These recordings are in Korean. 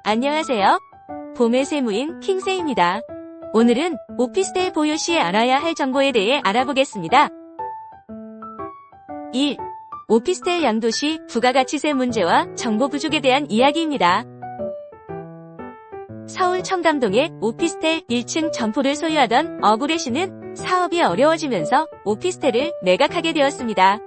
안녕하세요. 봄의 세무인 킹세입니다. 오늘은 오피스텔 보유 시 알아야 할 정보에 대해 알아보겠습니다. 1. 오피스텔 양도시 부가가치세 문제와 정보 부족에 대한 이야기입니다. 서울 청담동의 오피스텔 1층 점포를 소유하던 어구레 씨는 사업이 어려워지면서 오피스텔을 매각하게 되었습니다.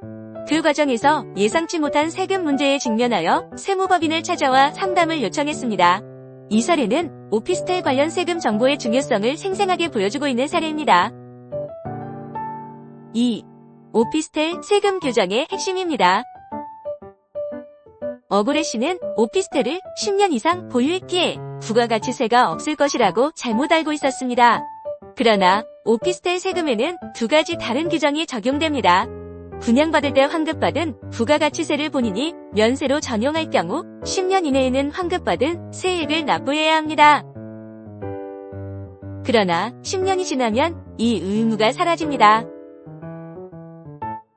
그 과정에서 예상치 못한 세금 문제에 직면하여 세무법인을 찾아와 상담을 요청했습니다. 이 사례는 오피스텔 관련 세금 정보의 중요성을 생생하게 보여주고 있는 사례입니다. 2. 오피스텔 세금 규정의 핵심입니다. 어구레 씨는 오피스텔을 10년 이상 보유했기에 부가가치세가 없을 것이라고 잘못 알고 있었습니다. 그러나 오피스텔 세금에는 두 가지 다른 규정이 적용됩니다. 분양받을 때 환급받은 부가가치세를 본인이 면세로 전용할 경우 10년 이내에는 환급받은 세액을 납부해야 합니다. 그러나 10년이 지나면 이 의무가 사라집니다.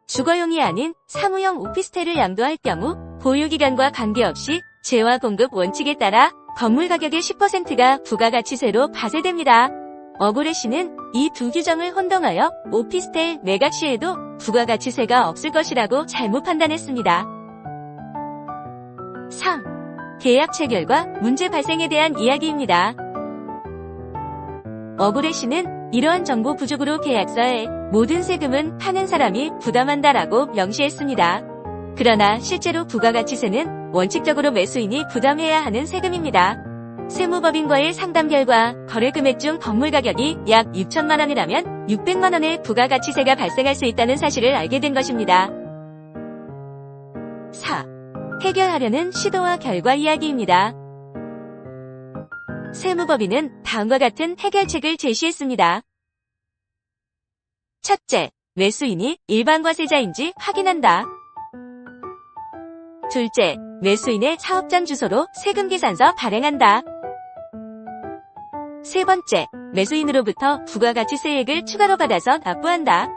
주거용이 아닌 사무용 오피스텔을 양도할 경우 보유기간과 관계없이 재화 공급 원칙에 따라 건물 가격의 10%가 부가가치세로 과세됩니다. 어구레 씨는 이 두 규정을 혼동하여 오피스텔 매각 시에도 부가가치세가 없을 것이라고 잘못 판단했습니다. 3. 계약 체결과 문제 발생에 대한 이야기입니다. 어구레 씨는 이러한 정보 부족으로 계약서에 모든 세금은 파는 사람이 부담한다라고 명시했습니다. 그러나 실제로 부가가치세는 원칙적으로 매수인이 부담해야 하는 세금입니다. 세무법인과의 상담 결과 거래 금액 중 건물 가격이 약 6천만 원이라면 600만 원의 부가가치세가 발생할 수 있다는 사실을 알게 된 것입니다. 4. 해결하려는 시도와 결과 이야기입니다. 세무법인은 다음과 같은 해결책을 제시했습니다. 첫째, 매수인이 일반과세자인지 확인한다. 둘째, 매수인의 사업장 주소로 세금계산서 발행한다. 세 번째, 매수인으로부터 부가가치세액을 추가로 받아서 납부한다.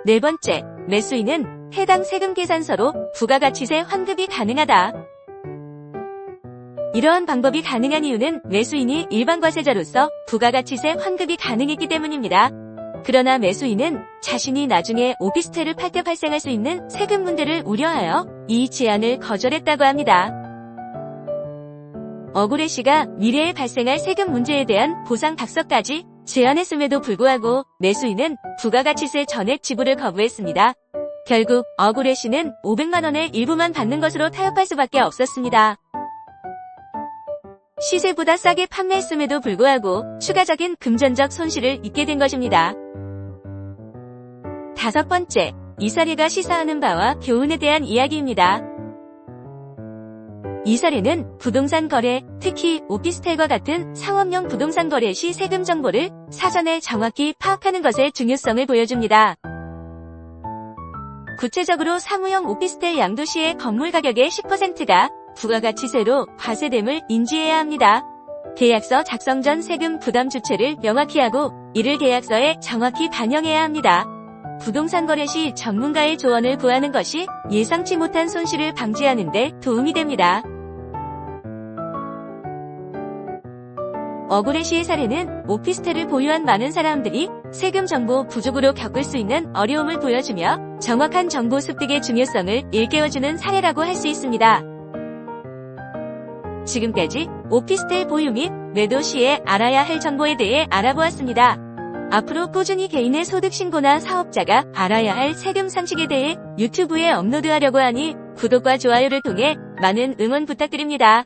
네 번째, 매수인은 해당 세금계산서로 부가가치세 환급이 가능하다. 이러한 방법이 가능한 이유는 매수인이 일반과세자로서 부가가치세 환급이 가능했기 때문입니다. 그러나 매수인은 자신이 나중에 오피스텔을 팔 때 발생할 수 있는 세금 문제를 우려하여 이 제안을 거절했다고 합니다. 어구레 씨가 미래에 발생할 세금 문제에 대한 보상 각서까지 제안했음에도 불구하고 매수인은 부가가치세 전액 지불을 거부했습니다. 결국 어구레 씨는 500만 원의 일부만 받는 것으로 타협할 수밖에 없었습니다. 시세보다 싸게 판매했음에도 불구하고 추가적인 금전적 손실을 입게 된 것입니다. 다섯 번째, 이 사례가 시사하는 바와 교훈에 대한 이야기입니다. 이 사례는 부동산 거래, 특히 오피스텔과 같은 상업용 부동산 거래 시 세금 정보를 사전에 정확히 파악하는 것의 중요성을 보여줍니다. 구체적으로 사무용 오피스텔 양도 시의 건물 가격의 10%가 부가가치세로 과세됨을 인지해야 합니다. 계약서 작성 전 세금 부담 주체를 명확히 하고 이를 계약서에 정확히 반영해야 합니다. 부동산 거래 시 전문가의 조언을 구하는 것이 예상치 못한 손실을 방지하는 데 도움이 됩니다. 어구레 씨의 사례는 오피스텔을 보유한 많은 사람들이 세금 정보 부족으로 겪을 수 있는 어려움을 보여주며 정확한 정보 습득의 중요성을 일깨워주는 사례라고 할 수 있습니다. 지금까지 오피스텔 보유 및 매도 시에 알아야 할 정보에 대해 알아보았습니다. 앞으로 꾸준히 개인의 소득 신고나 사업자가 알아야 할 세금 상식에 대해 유튜브에 업로드하려고 하니 구독과 좋아요를 통해 많은 응원 부탁드립니다.